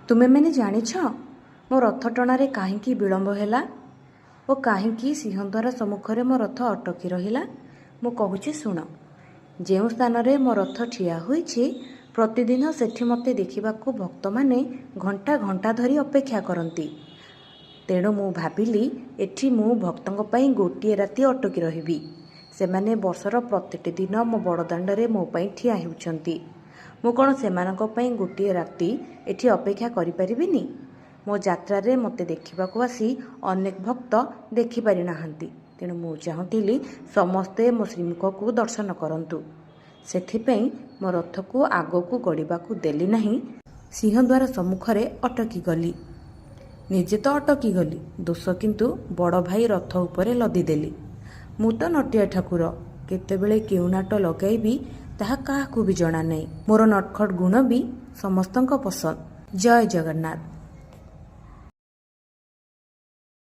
ତୁମେମାନେ ଜାଣିଛ ମୋ ରଥ ଟଣାରେ କାହିଁକି ବିଳମ୍ବ ହେଲା ଓ କାହିଁକି ସିଂହଦ୍ୱାର ସମ୍ମୁଖରେ ମୋ ରଥ ଅଟକି ରହିଲା? ମୁଁ କହୁଛି ଶୁଣ। ଯେଉଁ ସ୍ଥାନରେ ମୋ ରଥ ଠିଆ ହୋଇଛି ପ୍ରତିଦିନ ସେଠି ମୋତେ ଦେଖିବାକୁ ଭକ୍ତମାନେ ଘଣ୍ଟା ଘଣ୍ଟା ଧରି ଅପେକ୍ଷା କରନ୍ତି। ତେଣୁ ମୁଁ ଭାବିଲି ଏଠି ମୁଁ ଭକ୍ତଙ୍କ ପାଇଁ ଗୋଟିଏ ରାତି ଅଟକି ରହିବି। ସେମାନେ ବର୍ଷର ପ୍ରତିଟି ଦିନ ମୋ ବଡ଼ଦାଣ୍ଡରେ ମୋ ପାଇଁ ଠିଆ ହେଉଛନ୍ତି। ମୁଁ କ'ଣ ସେମାନଙ୍କ ପାଇଁ ଗୋଟିଏ ରାତି ଏଠି ଅପେକ୍ଷା କରିପାରିବିନି? ମୋ ଯାତ୍ରାରେ ମୋତେ ଦେଖିବାକୁ ଆସି ଅନେକ ଭକ୍ତ ଦେଖିପାରି ନାହାନ୍ତି। ତେଣୁ ମୁଁ ଚାହୁଁଥିଲି ସମସ୍ତେ ମୋ ଶ୍ରୀମୁଖକୁ ଦର୍ଶନ କରନ୍ତୁ। ସେଥିପାଇଁ ମୋ ରଥକୁ ଆଗକୁ ଗଡ଼ିବାକୁ ଦେଲି ନାହିଁ। ସିଂହଦ୍ୱାର ସମ୍ମୁଖରେ ଅଟକି ଗଲି। ନିଜେ ତ ଅଟକି ଗଲି, ଦୋଷ କିନ୍ତୁ ବଡ଼ ଭାଇ ରଥ ଉପରେ ଲଦିଦେଲି। ମୁଁ ତ ନଟିଆ ଠାକୁର, କେତେବେଳେ କେଉଁ ନାଟ ଲଗାଇବି ତାହା କାହାକୁ ବି ଜଣା ନାହିଁ। ମୋର ନଟଖଟ ଗୁଣ ବି ସମସ୍ତଙ୍କ ପସନ୍ଦ। ଜୟ ଜଗନ୍ନାଥ।